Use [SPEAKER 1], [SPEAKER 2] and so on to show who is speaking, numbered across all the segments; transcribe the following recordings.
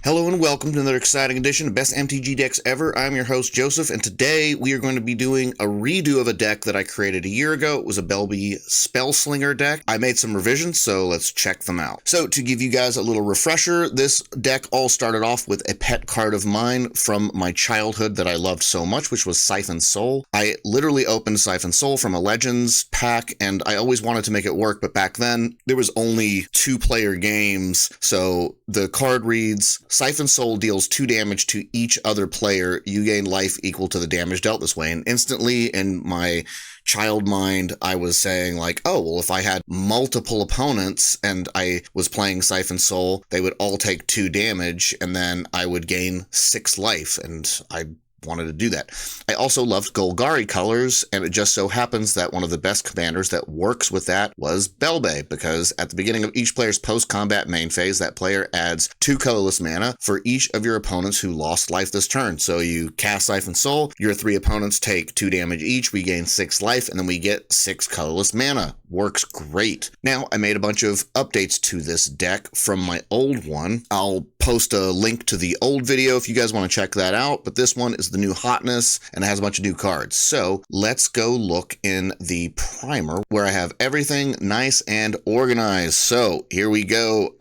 [SPEAKER 1] Hello and welcome to another exciting edition of Best MTG Decks Ever. I'm your host, Joseph, and today we are going to be doing a redo of a deck that I created a year ago. It was a Belbe Slinger deck. I made some revisions, so let's check them out. So to give you guys a little refresher, this deck all started off with a pet card of mine from my childhood that I loved so much, which was Siphon Soul. I literally opened Siphon Soul from a Legends pack, and I always wanted to make it work, but back then there was only 2-player games, so the card reads, Siphon Soul deals 2 damage to each other player. You gain life equal to the damage dealt this way. And instantly in my child mind, I was saying like, oh, well, if I had multiple opponents and I was playing Siphon Soul, they would all take 2 damage and then I would gain 6 life. And I wanted to do that. I also loved Golgari colors, and it just so happens that one of the best commanders that works with that was Belbe, because at the beginning of each player's post-combat main phase, that player adds 2 colorless mana for each of your opponents who lost life this turn. So you cast Siphon Soul, your 3 opponents take 2 damage each, we gain 6 life, and then we get 6 colorless mana. Works great. Now, I made a bunch of updates to this deck from my old one. I'll post a link to the old video if you guys want to check that out, but this one is the new hotness and it has a bunch of new cards. So let's go look in the primer where I have everything nice and organized. So here we go.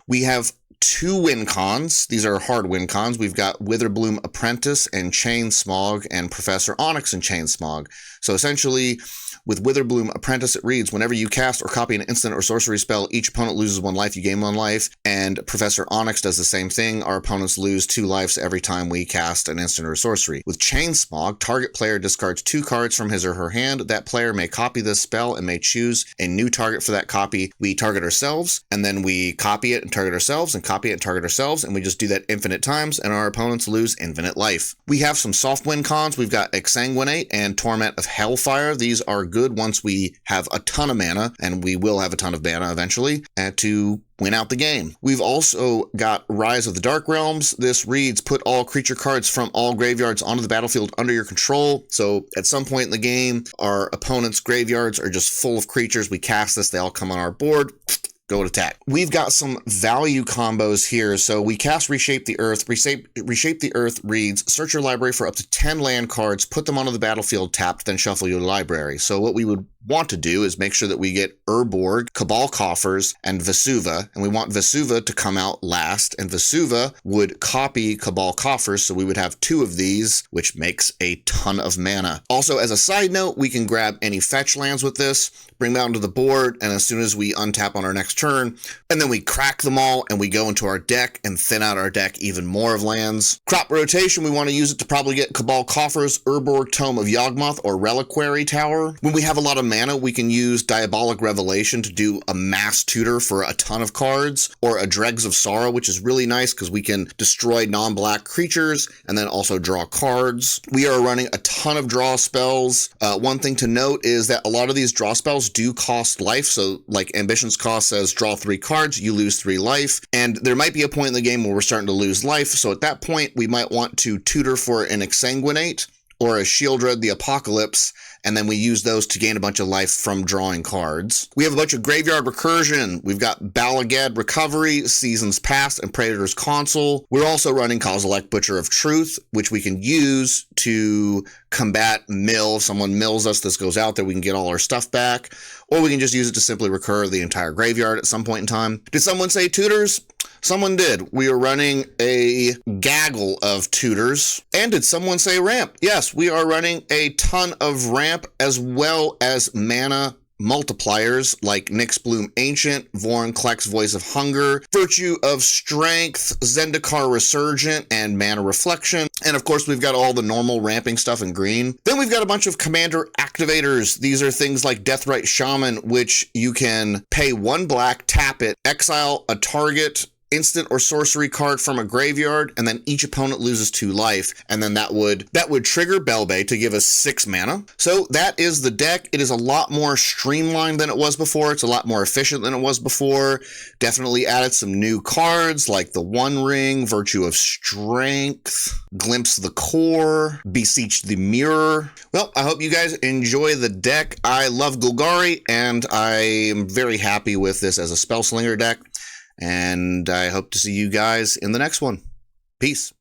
[SPEAKER 1] We have 2 win cons. These are hard win cons. We've got Witherbloom Apprentice and Chain Smog and Professor Onyx and Chain Smog. So essentially, with Witherbloom Apprentice, it reads, whenever you cast or copy an instant or sorcery spell, each opponent loses 1 life, you gain 1 life. And Professor Onyx does the same thing. Our opponents lose 2 lives every time we cast an instant or sorcery. With Chain Smog, target player discards 2 cards from his or her hand. That player may copy this spell and may choose a new target for that copy. We target ourselves, and then we copy it and target ourselves, and copy it and target ourselves, and we just do that infinite times, and our opponents lose infinite life. We have some soft win cons. We've got Exsanguinate and Torment of Hellfire. These are good once we have a ton of mana, and we will have a ton of mana eventually, to win out the game. We've also got Rise of the Dark Realms. This reads, put all creature cards from all graveyards onto the battlefield under your control. So at some point in the game, our opponent's graveyards are just full of creatures. We cast this, they all come on our board. Go to attack. We've got some value combos here. So we cast Reshape the Earth. Reshape the Earth reads, search your library for up to 10 land cards, put them onto the battlefield tapped, then shuffle your library. So what we would want to do is make sure that we get Urborg, Cabal Coffers, and Vesuva, and we want Vesuva to come out last, and Vesuva would copy Cabal Coffers, so we would have 2 of these, which makes a ton of mana. Also, as a side note, we can grab any fetch lands with this, bring them out onto the board, and as soon as we untap on our next turn, and then we crack them all, and we go into our deck and thin out our deck even more of lands. Crop rotation, we want to use it to probably get Cabal Coffers, Urborg, Tome of Yawgmoth, or Reliquary Tower. When we have a lot of mana, we can use Diabolic Revelation to do a mass tutor for a ton of cards, or a Dregs of Sorrow, which is really nice because we can destroy non-black creatures and then also draw cards. We are running a ton of draw spells. One thing to note is that a lot of these draw spells do cost life. So like Ambition's cost says draw 3 cards, you lose 3 life. And there might be a point in the game where we're starting to lose life. So at that point, we might want to tutor for an Exsanguinate or a Shieldred the Apocalypse, and then we use those to gain a bunch of life from drawing cards. We have a bunch of Graveyard Recursion. We've got Balagad Recovery, Seasons Past, and Praetor's Consul. We're also running Kozilek Butcher of Truth, which we can use to combat mill. If someone mills us, this goes out there, we can get all our stuff back. Or we can just use it to simply recur the entire graveyard at some point in time. Did someone say tutors? Someone did. We are running a gaggle of tutors. And did someone say ramp? Yes, we are running a ton of ramp as well as mana multipliers like Nyxbloom Ancient, Vorinclex Voice of Hunger, Virtue of Strength, Zendikar Resurgent, and Mana Reflection. And of course, we've got all the normal ramping stuff in green. Then we've got a bunch of commander activators. These are things like Deathrite Shaman, which you can pay 1 black, tap it, exile a target instant or sorcery card from a graveyard, and then each opponent loses 2 life, and then that would trigger Belbe to give us 6 mana. So that is the deck. It is a lot more streamlined than it was before. It's a lot more efficient than it was before. Definitely added some new cards like the One Ring, Virtue of Strength, Glimpse the Core, Beseech the Mirror. Well, I hope you guys enjoy the deck. I love Golgari, and I am very happy with this as a Spell Slinger deck. And I hope to see you guys in the next one. Peace.